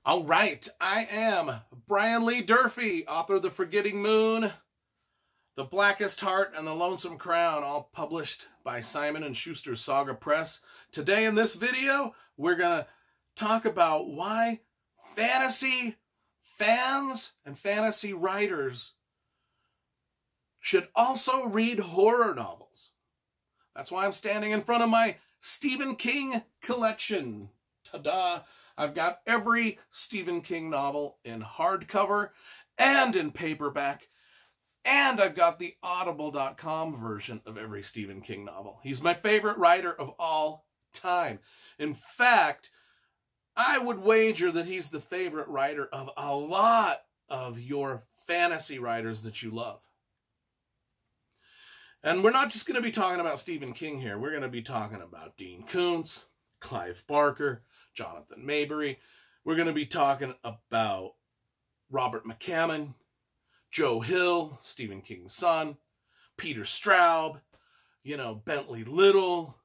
All right, I am Brian Lee Durfee, author of The Forgetting Moon, The Blackest Heart, and The Lonesome Crown, all published by Simon & Schuster's Saga Press. Today in this video, we're going to talk about why fantasy fans and fantasy writers should also read horror novels. That's why I'm standing in front of my Stephen King collection. Ta-da! I've got every Stephen King novel in hardcover and in paperback, and I've got the audible.com version of every Stephen King novel. He's my favorite writer of all time. In fact, I would wager that he's the favorite writer of a lot of your fantasy writers that you love. And we're not just going to be talking about Stephen King here. We're going to be talking about Dean Koontz, Clive Barker, Jonathan Maberry. We're going to be talking about Robert McCammon, Joe Hill, Stephen King's son, Peter Straub, Bentley Little.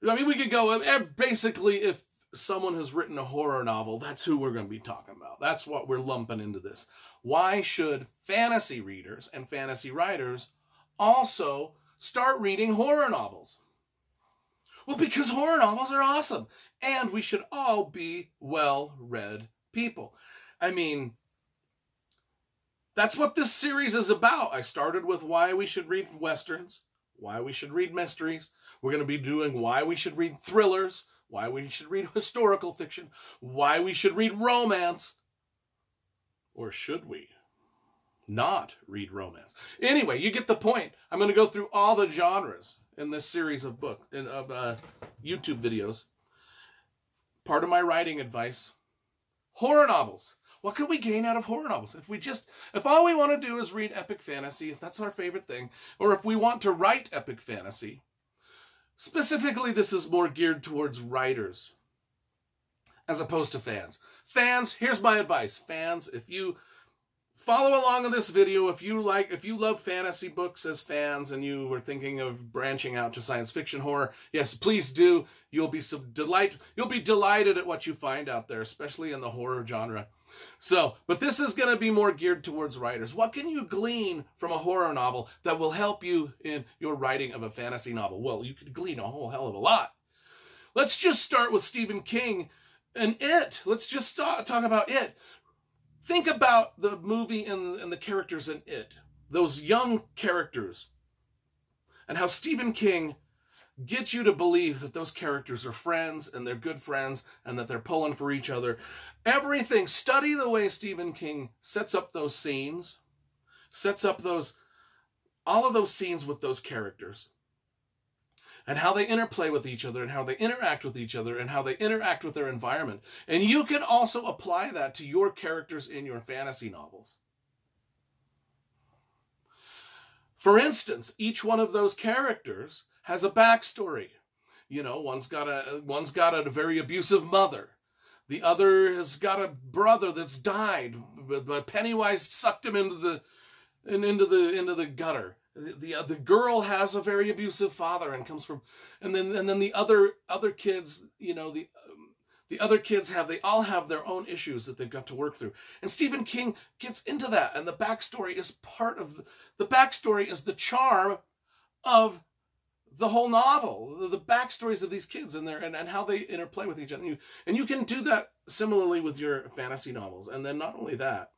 I mean, we could go, basically, if someone has written a horror novel, that's who we're going to be talking about. That's what we're lumping into this. Why should fantasy readers and fantasy writers also start reading horror novels? Well, because horror novels are awesome, and we should all be well-read people. I mean, that's what this series is about. I started with why we should read westerns, why we should read mysteries. We're going to be doing why we should read thrillers, why we should read historical fiction, why we should read romance, or should we not read romance? Anyway, you get the point. I'm going to go through all the genres in this series of YouTube videos. Part of my writing advice: horror novels. What can we gain out of horror novels? If all we want to do is read epic fantasy, if that's our favorite thing, or if we want to write epic fantasy, specifically this is more geared towards writers as opposed to fans. Fans, here's my advice. Fans, if you follow along in this video, if you love fantasy books as fans and you were thinking of branching out to science fiction horror, yes, please do. You'll be delighted at what you find out there, especially in the horror genre. But this is going to be more geared towards writers. What can you glean from a horror novel that will help you in your writing of a fantasy novel? Well, you could glean a whole hell of a lot. Let's just start with Stephen King and It. Let's just talk about It. Think about the movie and the characters in It, those young characters, and how Stephen King gets you to believe that those characters are friends, and they're good friends, and that they're pulling for each other. Everything, study the way Stephen King sets up those scenes, all of those scenes with those characters, and how they interplay with each other, and how they interact with each other, and how they interact with their environment. And you can also apply that to your characters in your fantasy novels. For instance, each one of those characters has a backstory. One's got a very abusive mother. The other has got a brother that's died, but Pennywise sucked him into the gutter. The girl has a very abusive father and comes from, and then the other kids, the other kids they all have their own issues that they've got to work through. And Stephen King gets into that, and the backstory is the backstory is the charm of the whole novel. The backstories of these kids and how they interplay with each other. And you can do that similarly with your fantasy novels. And then not only that,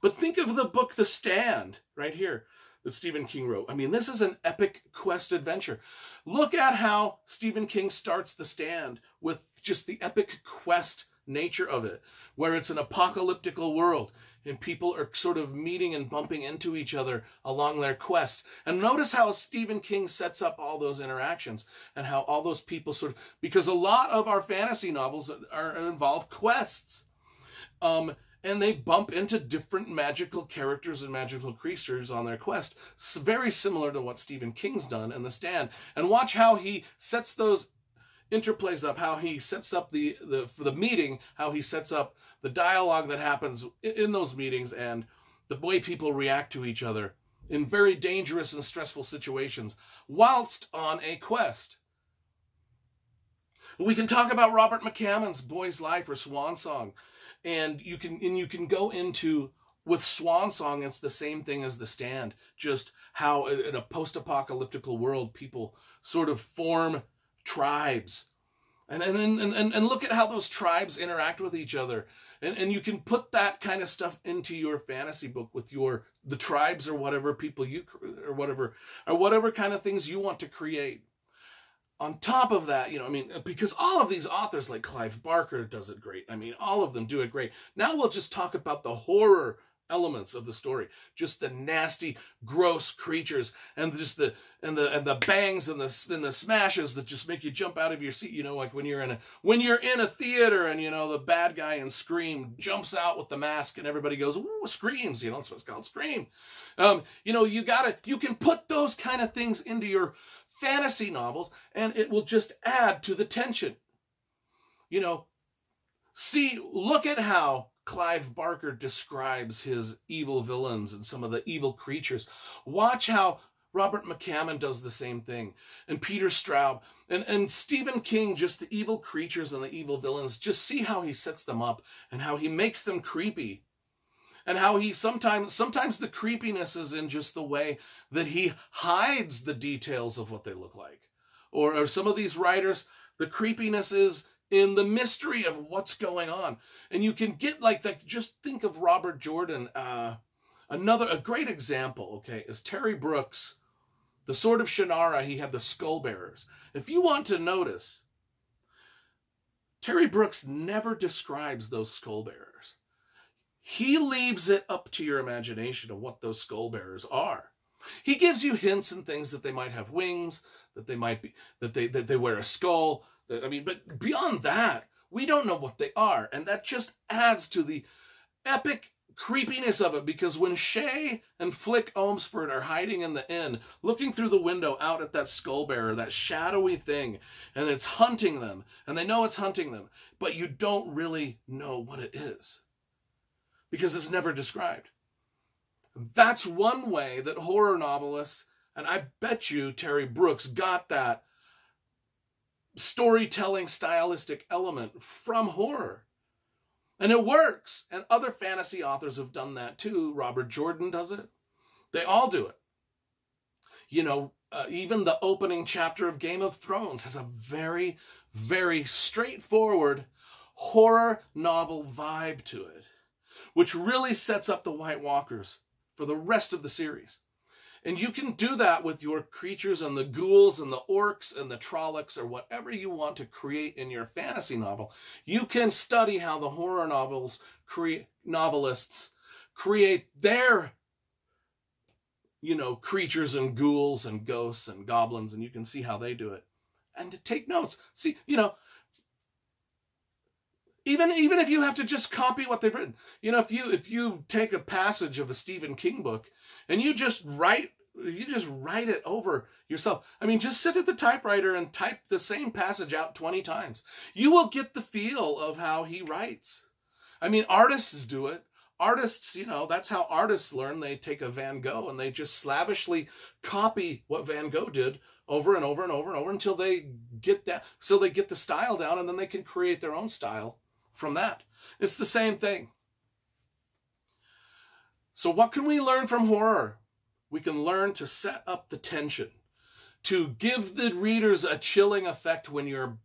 but think of the book The Stand right here that Stephen King wrote. I mean, this is an epic quest adventure. Look at how Stephen King starts The Stand with just the epic quest nature of it, where it's an apocalyptical world and people are sort of meeting and bumping into each other along their quest. And notice how Stephen King sets up all those interactions and how all those people because a lot of our fantasy novels involve quests. And they bump into different magical characters and magical creatures on their quest. It's very similar to what Stephen King's done in The Stand. And watch how he sets those interplays up, how he sets up for the meeting, how he sets up the dialogue that happens in those meetings, and the way people react to each other in very dangerous and stressful situations whilst on a quest. We can talk about Robert McCammon's Boy's Life or Swan Song. And you can go into, with Swan Song, it's the same thing as The Stand. Just how in a post-apocalyptical world, people sort of form tribes. And look at how those tribes interact with each other. And you can put that kind of stuff into your fantasy book with the tribes or whatever people or whatever kind of things you want to create. On top of that, because all of these authors like Clive Barker does it great. All of them do it great. Now we'll just talk about the horror elements of the story, just the nasty, gross creatures, and just the bangs and the smashes that just make you jump out of your seat. Like when you're in a theater and the bad guy in Scream jumps out with the mask and everybody goes, "Ooh, screams!" That's what it's called, Scream. You can put those kind of things into your fantasy novels, and it will just add to the tension. Look at how Clive Barker describes his evil villains and some of the evil creatures. Watch how Robert McCammon does the same thing, and Peter Straub, and Stephen King, just the evil creatures and the evil villains. Just see how he sets them up and how he makes them creepy. And how he sometimes the creepiness is in just the way that he hides the details of what they look like. Or some of these writers, the creepiness is in the mystery of what's going on. And you can get like that. Just think of Robert Jordan. A great example, okay, is Terry Brooks, The Sword of Shannara. He had the Skull Bearers. If you want to notice, Terry Brooks never describes those Skull Bearers. He leaves it up to your imagination of what those skull bearers are. He gives you hints and things that they might have wings, that they might be, that they wear a skull. But beyond that, we don't know what they are. And that just adds to the epic creepiness of it, because when Shay and Flick Ohmsford are hiding in the inn, looking through the window out at that skull bearer, that shadowy thing, and it's hunting them, and they know it's hunting them, but you don't really know what it is, because it's never described. That's one way that horror novelists, and I bet you Terry Brooks got that storytelling stylistic element from horror. And it works. And other fantasy authors have done that too. Robert Jordan does it. They all do it. Even the opening chapter of Game of Thrones has a very, very straightforward horror novel vibe to it, which really sets up the White Walkers for the rest of the series. And you can do that with your creatures and the ghouls and the orcs and the Trollocs or whatever you want to create in your fantasy novel. You can study how the horror novelists create their, creatures and ghouls and ghosts and goblins, and you can see how they do it. And to take notes. See, even if you have to just copy what they've written, if you take a passage of a Stephen King book and you just write it over yourself. Just sit at the typewriter and type the same passage out 20 times. You will get the feel of how he writes. Artists do it. Artists, that's how artists learn. They take a Van Gogh and they just slavishly copy what Van Gogh did over and over and over and over until they get that, so they get the style down, and then they can create their own style from that. It's the same thing. So what can we learn from horror? We can learn to set up the tension, to give the readers a chilling effect when your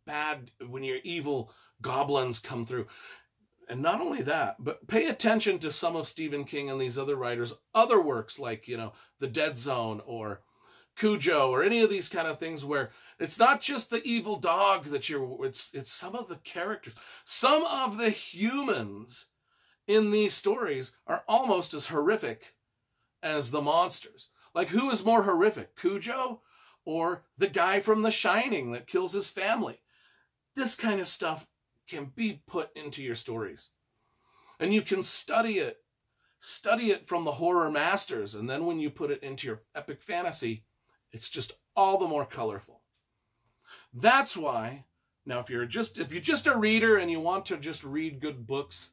evil goblins come through. And not only that, but pay attention to some of Stephen King and these other writers' other works like, The Dead Zone or Cujo or any of these kind of things where it's not just the evil dog it's some of the characters. Some of the humans in these stories are almost as horrific as the monsters. Like, who is more horrific, Cujo or the guy from The Shining that kills his family? This kind of stuff can be put into your stories. And you can study it from the horror masters, and then when you put it into your epic fantasy, it's just all the more colorful. That's why, now if you're just a reader and you want to just read good books,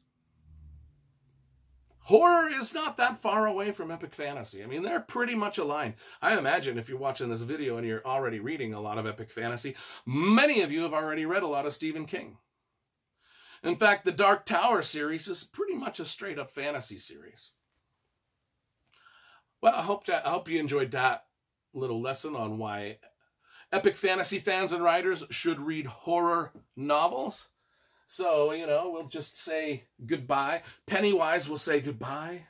Horror is not that far away from epic fantasy. I mean, they're pretty much aligned. I imagine if you're watching this video and you're already reading a lot of epic fantasy, many of you have already read a lot of Stephen King. In fact, the Dark Tower series is pretty much a straight-up fantasy series. Well, I hope you enjoyed that little lesson on why epic fantasy fans and writers should read horror novels. So, we'll just say goodbye. Pennywise will say goodbye.